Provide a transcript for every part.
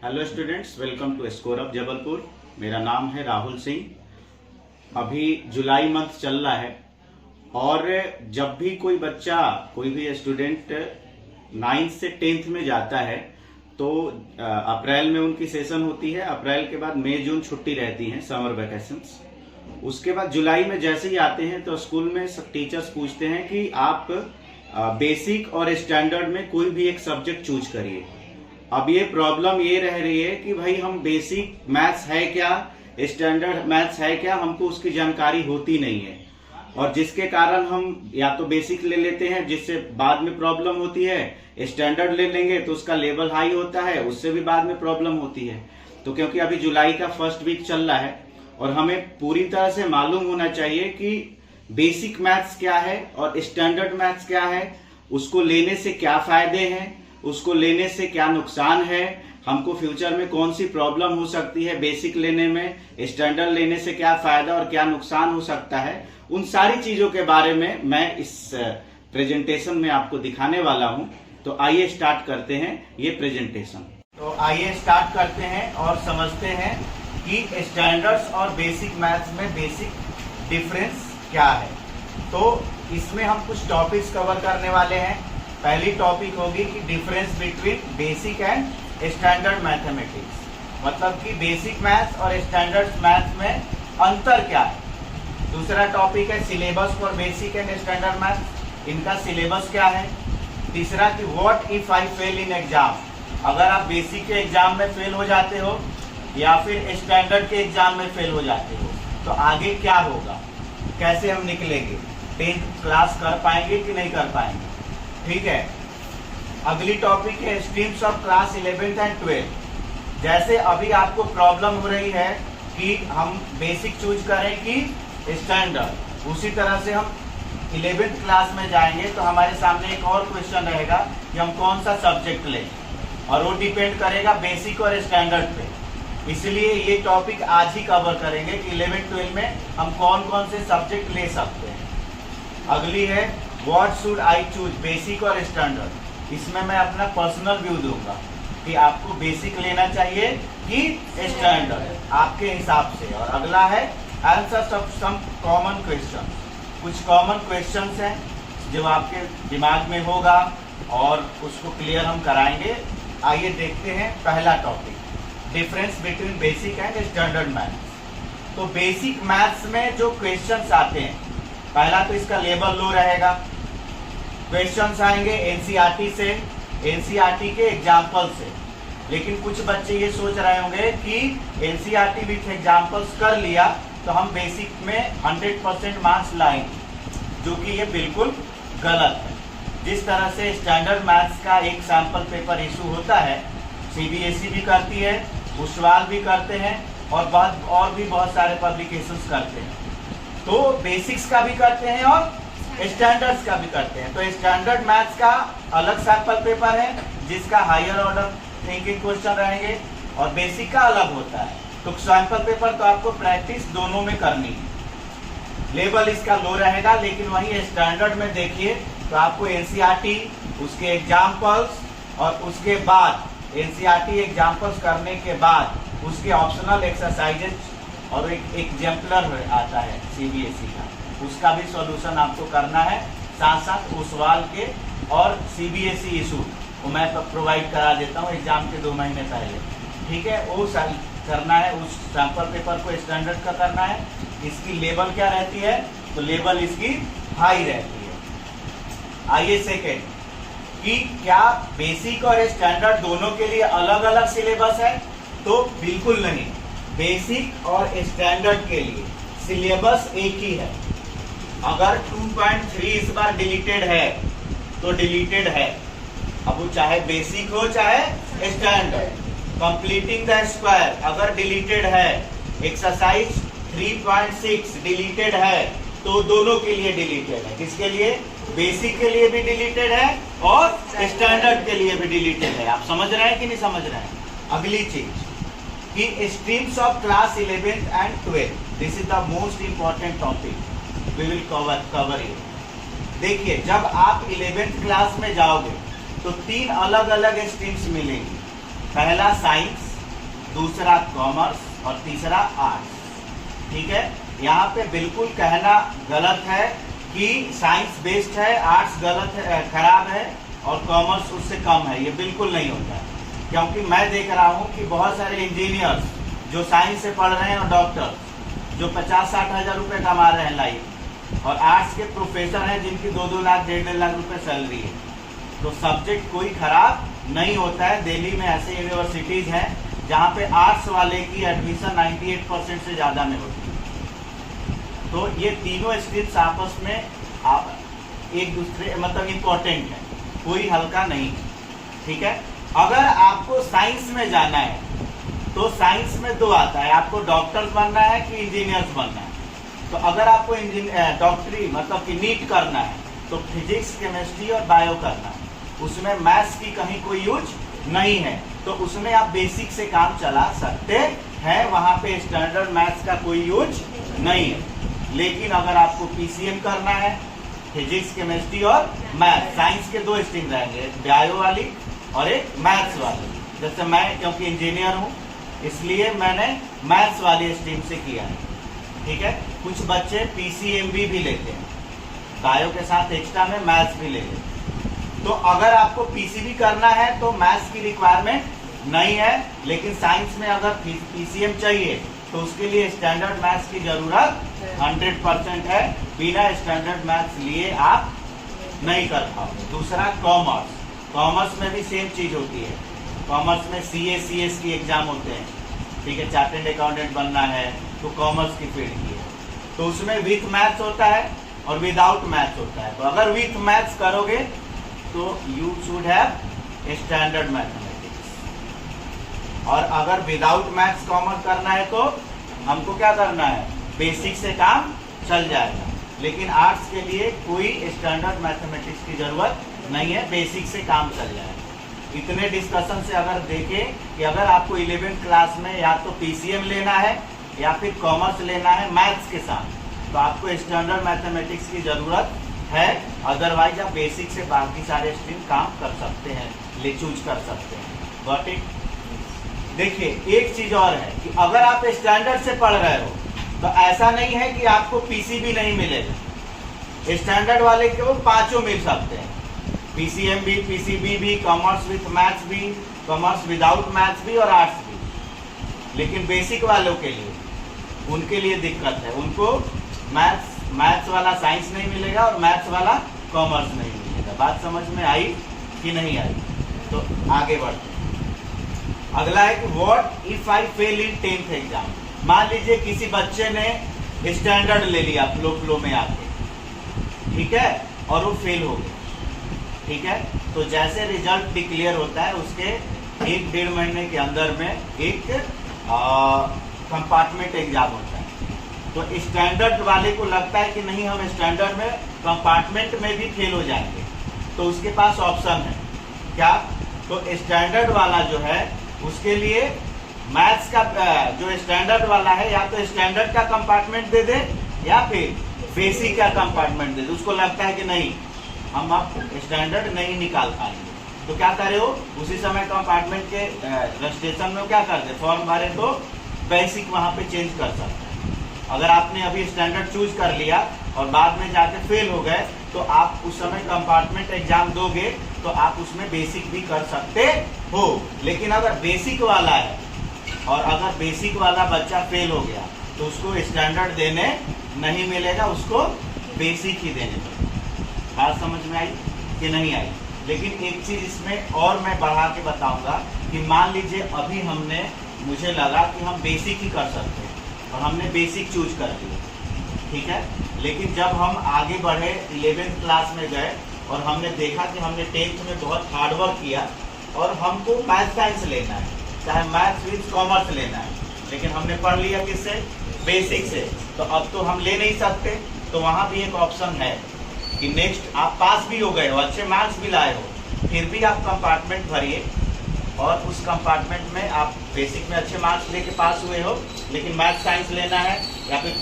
Hello students, welcome to score of Jabalpur. मेरा नाम है राहुल सिंह। अभी जुलाई मंथ चल रहा है और जब भी कोई बच्चा, कोई भी स्टूडेंट 9th से 10th में जाता है तो अप्रैल में उनकी सेशन होती है। अप्रैल के बाद मई जून छुट्टी रहती है, समर वेकेशंस। उसके बाद जुलाई में जैसे ही आते हैं तो स्कूल में टीचर्स पूछते हैं कि आप बेसिक और स्टैंडर्ड में कोई भी एक सब्जेक्ट चूज करिए। अब ये प्रॉब्लम ये रह रही है कि भाई हम बेसिक मैथ्स है क्या, स्टैंडर्ड मैथ्स है क्या, हमको उसकी जानकारी होती नहीं है। और जिसके कारण हम या तो बेसिक ले लेते हैं जिससे बाद में प्रॉब्लम होती है, स्टैंडर्ड ले लेंगे तो उसका लेवल हाई होता है, उससे भी बाद में प्रॉब्लम होती है। तो क्योंकि अभी जुलाई का फर्स्ट वीक चल रहा है और हमें पूरी तरह से मालूम होना चाहिए कि बेसिक मैथ्स क्या है और स्टैंडर्ड मैथ्स क्या है, उसको लेने से क्या फायदे हैं, उसको लेने से क्या नुकसान है, हमको फ्यूचर में कौन सी प्रॉब्लम हो सकती है बेसिक लेने में, स्टैंडर्ड लेने से क्या फायदा और क्या नुकसान हो सकता है, उन सारी चीजों के बारे में मैं इस प्रेजेंटेशन में आपको दिखाने वाला हूं। तो आइए स्टार्ट करते हैं ये प्रेजेंटेशन। तो आइए स्टार्ट करते हैं और समझते हैं कि स्टैंडर्ड्स और बेसिक मैथ्स में बेसिक डिफरेंस क्या है। तो इसमें हम कुछ टॉपिक्स कवर करने वाले हैं। पहली टॉपिक होगी कि difference between basic and standard mathematics, मतलब कि बेसिक मैथ्स और स्टैंडर्ड मैथ्स में अंतर क्या है। दूसरा टॉपिक है syllabus for basic and standard maths, इनका सिलेबस क्या है। तीसरा कि what if I fail in exam, अगर आप बेसिक के एग्जाम में फेल हो जाते हो या फिर स्टैंडर्ड के एग्जाम में फेल हो जाते हो तो आगे क्या होगा, कैसे हम निकलेंगे, 10th क्लास कर पाएंगे कि नहीं कर पाएंगे। ठीक है। अगली टॉपिक है streams of class 11th and 12th। जैसे अभी आपको प्रॉब्लम हो रही है कि हम बेसिक चूज करें कि स्टैंडर्ड, उसी तरह से हम 11th क्लास में जाएंगे तो हमारे सामने एक और क्वेश्चन रहेगा कि हम कौन सा सब्जेक्ट लें, और वो डिपेंड करेगा बेसिक और स्टैंडर्ड पे। इसलिए ये टॉपिक आज ही कवर करेंगे कि 11th-12th में हम कौन कौन से सब्जेक्ट ले सकते हैं। अगली है what should I choose, basic और स्टैंडर्ड। इसमें मैं अपना पर्सनल व्यू दूंगा कि आपको बेसिक लेना चाहिए कि स्टैंडर्ड, आपके हिसाब से। और अगला है answers of some common question, कुछ कॉमन क्वेश्चंस हैं जो आपके दिमाग में होगा और उसको क्लियर हम कराएंगे। आइए देखते हैं पहला topic, difference between basic and standard maths. तो बेसिक मैथ्स में जो क्वेश्चंस आते हैं, पहला तो इसका लेवल लो रहेगा। क्वेश्चंस आएंगे एनसीईआरटी से, एनसीईआरटी के एग्जाम्पल से। लेकिन कुछ बच्चे ये सोच रहे होंगे कि एनसीईआरटी विथ एग्जाम्पल्स कर लिया तो हम बेसिक में 100% मार्क्स लाएंगे, जो कि ये बिल्कुल गलत है। जिस तरह से स्टैंडर्ड मैथ्स का एक सैंपल पेपर इशू होता है, सीबीएसई भी करती है, उस्वाल भी करते हैं और भी बहुत सारे पब्लिकेशंस करते हैं। तो बेसिक्स का भी करते हैं और स्टैंडर्ड्स का भी करते हैं। तो स्टैंडर्ड मैथ्स का अलग सैंपल पेपर है जिसका हायर ऑर्डर थिंकिंग क्वेश्चन रहेंगे और बेसिक का अलग होता है। तो सैंपल पेपर तो आपको प्रैक्टिस दोनों में करनी है। लेवल इसका लो रहेगा, लेकिन वहीं स्टैंडर्ड में देखिए तो आपको एनसीईआरटी, उसके एग्जाम्पल्स और उसके बाद एनसीईआरटी एग्जाम्पल्स करने के बाद उसके ऑप्शनल एक्सरसाइजेज और एक एग्जाम्पलर आता है सीबीएसई का, उसका भी सॉल्यूशन आपको करना है। साथ साथ उस्वाल के और सीबीएसई इशू वो मैं प्रोवाइड करा देता हूँ एग्जाम के 2 महीने पहले। ठीक है, वो करना है, उस सैंपल पेपर को स्टैंडर्ड का करना है। इसकी लेवल क्या रहती है, तो लेवल इसकी हाई रहती है। आइए सेकेंड, कि क्या बेसिक और स्टैंडर्ड दोनों के लिए अलग अलग सिलेबस है, तो बिल्कुल नहीं। बेसिक और स्टैंडर्ड के लिए सिलेबस एक ही है। अगर 2.3 इस बार डिलीटेड है तो डिलीटेड है, अब वो चाहे बेसिक हो चाहे स्टैंडर्ड। कंप्लीटिंग द स्क्वायर अगर डिलीटेड है, एक्सरसाइज 3.6 डिलीटेड है, तो दोनों के लिए डिलीटेड है। किसके लिए, बेसिक के लिए भी डिलीटेड है और स्टैंडर्ड के लिए भी डिलीटेड है। आप समझ रहे हैं कि नहीं समझ रहे हैं। अगली चीज कि streams of class 11th and 12th, this is the most important topic, we will cover it. देखिए, जब आप 11th क्लास में जाओगे तो 3 अलग अलग स्ट्रीम्स मिलेंगी। पहला साइंस, दूसरा कॉमर्स और तीसरा आर्ट्स। ठीक है, यहाँ पे बिल्कुल कहना गलत है कि साइंस बेस्ड है, आर्ट्स गलत है, खराब है और कॉमर्स उससे कम है, ये बिल्कुल नहीं होता है। क्योंकि मैं देख रहा हूँ कि बहुत सारे इंजीनियर्स जो साइंस से पढ़ रहे हैं और डॉक्टर जो 50-60 हज़ार रुपये कमा रहे हैं लाइफ, और आर्ट्स के प्रोफेसर हैं जिनकी 2-2 लाख 1.5 लाख रुपए सैलरी है। तो सब्जेक्ट कोई खराब नहीं होता है। दिल्ली में ऐसे यूनिवर्सिटीज हैं जहाँ पे आर्ट्स वाले की एडमिशन 98% से ज़्यादा में होती है। तो ये तीनों स्ट्रीम्स आपस में एक दूसरे मतलब इम्पोर्टेंट है, कोई हल्का नहीं है। ठीक है, अगर आपको साइंस में जाना है तो साइंस में 2 आता है, आपको डॉक्टर्स बनना है कि इंजीनियर्स बनना है। तो अगर आपको डॉक्टरी मतलब कि नीट करना है तो फिजिक्स, केमिस्ट्री और बायो करना है, उसमें मैथ्स की कहीं कोई यूज नहीं है। तो उसमें आप बेसिक से काम चला सकते हैं, वहां पे स्टैंडर्ड मैथ्स का कोई यूज नहीं है। लेकिन अगर आपको पीसीएम करना है, फिजिक्स, केमिस्ट्री और मैथ, साइंस के 2 स्ट्रीम रहेंगे, बायो वाली और एक मैथ्स वाली। जैसे मैं क्योंकि इंजीनियर हूँ इसलिए मैंने मैथ्स वाली स्ट्रीम से किया है। ठीक है, कुछ बच्चे पीसीएमबी भी लेते हैं, बायो के साथ एक्स्ट्रा में मैथ्स भी ले लेते हैं। तो अगर आपको पीसीबी करना है तो मैथ्स की रिक्वायरमेंट नहीं है, लेकिन साइंस में अगर पीसीएम चाहिए तो उसके लिए स्टैंडर्ड मैथ्स की जरूरत 100% है। बिना स्टैंडर्ड मैथ्स लिए आप नहीं कर पाओगे। दूसरा कॉमर्स, कॉमर्स में भी सेम चीज होती है। कॉमर्स में सीए सीएस की एग्जाम होते हैं। ठीक है, चार्टर्ड अकाउंटेंट बनना है तो कॉमर्स की फील्ड की है, तो उसमें विथ मैथ्स होता है और विदाउट मैथ्स होता है। तो अगर विथ मैथ्स करोगे तो you should have standard mathematics, और अगर विदाउट मैथ्स कॉमर्स करना है तो हमको क्या करना है, बेसिक से काम चल जाएगा। लेकिन आर्ट्स के लिए कोई स्टैंडर्ड मैथमेटिक्स की जरूरत नहीं है, बेसिक से काम चल जाएगा। इतने डिस्कशन से अगर देखें कि अगर आपको 11th क्लास में या तो पीसीएम लेना है या फिर कॉमर्स लेना है मैथ्स के साथ, तो आपको स्टैंडर्ड मैथमेटिक्स की जरूरत है। अदरवाइज आप बेसिक से बाकी सारे स्ट्रीम काम कर सकते हैं, ले चूज कर सकते हैं। Got it? देखिए एक चीज और है कि अगर आप स्टैंडर्ड से पढ़ रहे हो तो ऐसा नहीं है कि आपको पीसीबी नहीं मिलेगा। स्टैंडर्ड वाले के वो 5 मिल सकते हैं, पीसीएम भी, पीसीबी भी, कॉमर्स विथ मैथ्स भी, कॉमर्स विदाउट मैथ्स भी और आर्ट्स भी। लेकिन बेसिक वालों के लिए, उनके लिए दिक्कत है, उनको मैथ्स वाला साइंस नहीं मिलेगा और मैथ्स वाला कॉमर्स नहीं मिलेगा। बात समझ में आई कि नहीं आई? तो आगे बढ़ते हैं। अगला है कि what if I fail in 10th exam. मान लीजिए किसी बच्चे ने स्टैंडर्ड ले लिया फ्लो में आके, ठीक है, और वो फेल हो गया। ठीक है, तो जैसे रिजल्ट डिक्लेयर होता है उसके 1-1.5 महीने के अंदर में एक कंपार्टमेंट एग्जाम होता है। तो स्टैंडर्ड वाले को लगता है कि नहीं हम स्टैंडर्ड में कंपार्टमेंट में भी फेल हो जाएंगे, तो उसके पास ऑप्शन है क्या, तो स्टैंडर्ड वाला जो है उसके लिए मैथ्स का जो स्टैंडर्ड वाला है या तो स्टैंडर्ड का कंपार्टमेंट दे दे या फिर बेसिक का कंपार्टमेंट दे दे। उसको लगता है कि नहीं हम अब स्टैंडर्ड नहीं निकाल पाएंगे, तो क्या करे हो, उसी समय कंपार्टमेंट के रजिस्ट्रेशन में क्या कर दे, फॉर्म भरे तो बेसिक वहां पे चेंज कर सकते हैं। अगर आपने अभी स्टैंडर्ड चूज कर लिया और बाद में जाके फेल हो गए तो आप उस समय कंपार्टमेंट एग्जाम दोगे तो आप उसमें बेसिक भी कर सकते हो। लेकिन अगर बेसिक वाला है और अगर बेसिक वाला बच्चा फेल हो गया तो उसको स्टैंडर्ड देने नहीं मिलेगा, उसको बेसिक ही देने पड़ेगा। बात समझ में आई कि नहीं आई? लेकिन एक चीज इसमें और मैं बढ़ा के बताऊंगा कि मान लीजिए अभी हमने, मुझे लगा कि हम बेसिक ही कर सकते हैं और हमने बेसिक चूज कर लिया, ठीक है, लेकिन जब हम आगे बढ़े 11th क्लास में गए और हमने देखा कि हमने 10th में बहुत हार्डवर्क किया और हमको मैथ साइंस लेना है, चाहे मैथ्स विद कॉमर्स लेना है, लेकिन हमने पढ़ लिया किससे, बेसिक से, तो अब तो हम ले नहीं सकते। तो वहाँ भी एक ऑप्शन है कि नेक्स्ट आप पास भी हो गए हो, अच्छे मार्क्स भी लाए हो, फिर भी आप कंपार्टमेंट भरिए और उस कंपार्टमेंट में आप बेसिक में अच्छे मार्क्स लेके पास हुए हो लेकिन मैथ साइंस लेना है या फिर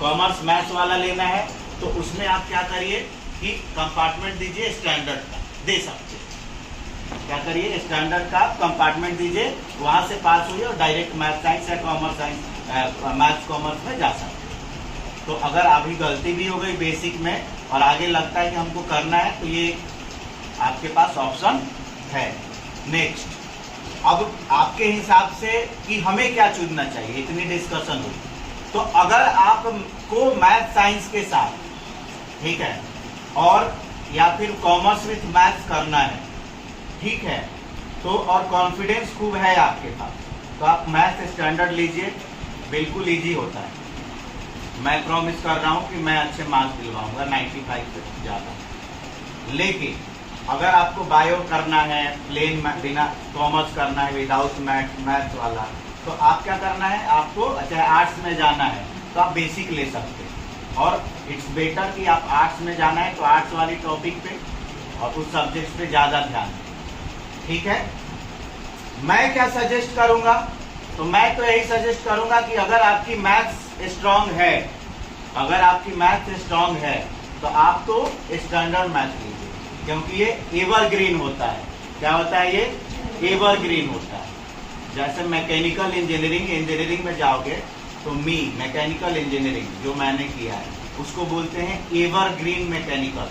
कॉमर्स मैथ्स वाला लेना है, तो उसमें आप क्या करिए कि कंपार्टमेंट दीजिए स्टैंडर्ड का, दे सकते हैं। क्या करिए, स्टैंडर्ड का कंपार्टमेंट दीजिए, वहां से पास हुई और डायरेक्ट मैथ साइंस या कॉमर्स साइंस मैथ कॉमर्स में जा सकते। तो अगर अभी गलती भी हो गई बेसिक में और आगे लगता है कि हमको करना है, तो ये आपके पास ऑप्शन है। नेक्स्ट, अब आपके हिसाब से कि हमें क्या चुनना चाहिए, इतनी डिस्कशन हुई, तो अगर आपको मैथ साइंस के साथ, ठीक है, और या फिर कॉमर्स विथ मैथ्स करना है, ठीक है, तो और कॉन्फिडेंस खूब है आपके पास, तो आप मैथ स्टैंडर्ड लीजिए, बिल्कुल इजी होता है। मैं प्रॉमिस कर रहा हूं कि मैं अच्छे मार्क्स दिलवाऊंगा, 95 से ज़्यादा। लेकिन अगर आपको बायो करना है, प्लेन बिना कॉमर्स करना है, विदाउट मैथ्स वाला, तो आप क्या करना है, आपको अच्छा आर्ट्स में जाना है तो आप बेसिक ले सकते हैं, और इट्स बेटर कि आप आर्ट्स में जाना है तो आर्ट्स वाली टॉपिक पे और उस सब्जेक्ट पे ज़्यादा ध्यान दें, ठीक है। मैं क्या सजेस्ट करूंगा, तो मैं तो यही सजेस्ट करूंगा कि अगर आपकी मैथ्स स्ट्रांग है, अगर आपकी मैथ्स स्ट्रांग है, तो आप तो स्टैंडर्ड मैथ लीजिए, क्योंकि ये एवरग्रीन होता है। क्या होता है, ये एवरग्रीन होता है। जैसे मैकेनिकल इंजीनियरिंग में जाओगे तो मैकेनिकल इंजीनियरिंग जो मैंने किया है उसको बोलते हैं एवरग्रीन मैकेनिकल।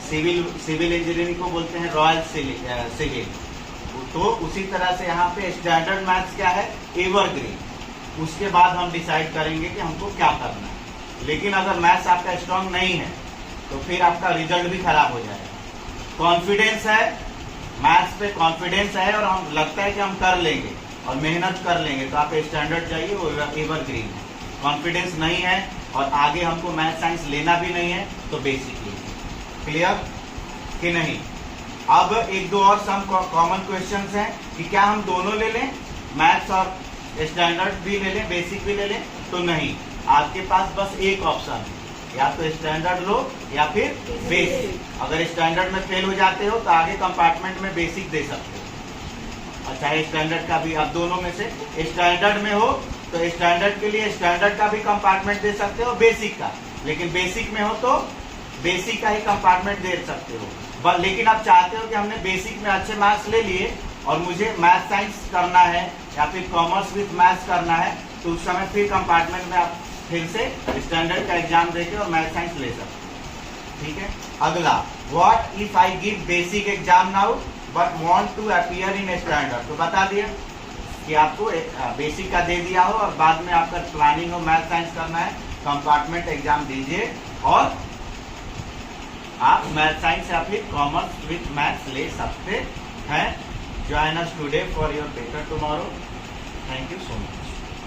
सिविल इंजीनियरिंग को बोलते हैं रॉयल सिविल। तो उसी तरह से यहाँ पे स्टैंडर्ड मैथ्स क्या है, एवरग्रीन। उसके बाद हम डिसाइड करेंगे कि हमको क्या करना है। लेकिन अगर मैथ्स आपका स्ट्रांग नहीं है तो फिर आपका रिजल्ट भी खराब हो जाएगा। कॉन्फिडेंस है, मैथ्स पे कॉन्फिडेंस है और हम लगता है कि हम कर लेंगे और मेहनत कर लेंगे, तो आप स्टैंडर्ड चाहिए, वो एवरग्रीन है। कॉन्फिडेंस नहीं है और आगे हमको मैथ साइंस लेना भी नहीं है, तो बेसिक लीजिए। क्लियर कि नहीं? अब एक दो और सम कॉमन क्वेश्चंस हैं कि क्या हम दोनों ले लें, मैथ्स और स्टैंडर्ड भी ले लें, बेसिक भी ले लें? तो नहीं, आपके पास बस एक ऑप्शन है, या तो स्टैंडर्ड लो या फिर बेसिक। अगर स्टैंडर्ड में फेल हो जाते हो तो आगे कंपार्टमेंट में बेसिक दे सकते हो, और चाहे स्टैंडर्ड का भी, आप दोनों में से स्टैंडर्ड में हो तो स्टैंडर्ड के लिए स्टैंडर्ड का भी कंपार्टमेंट दे सकते हो, बेसिक का। लेकिन बेसिक में हो तो बेसिक का ही कंपार्टमेंट दे सकते हो। लेकिन आप चाहते हो कि हमने बेसिक में अच्छे मार्क्स ले लिए और मुझे मैथ साइंस करना है या फिर कॉमर्स विथ मैथ्स करना है, तो उस समय फिर कंपार्टमेंट में आप फिर से स्टैंडर्ड का एग्जाम देके और मैथ साइंस ले सकते हैं, ठीक है। अगला, what if I give basic exam now but want to appear in standard? तो बता दिया कि आपको बेसिक का दे दिया हो और बाद में आपका प्लानिंग हो मैथ साइंस करना है, कंपार्टमेंट एग्जाम दीजिए और आप मैथ साइंस या फिर कॉमर्स विथ मैथ्स ले सकते हैं। Join us today for your better tomorrow. Thank you so much.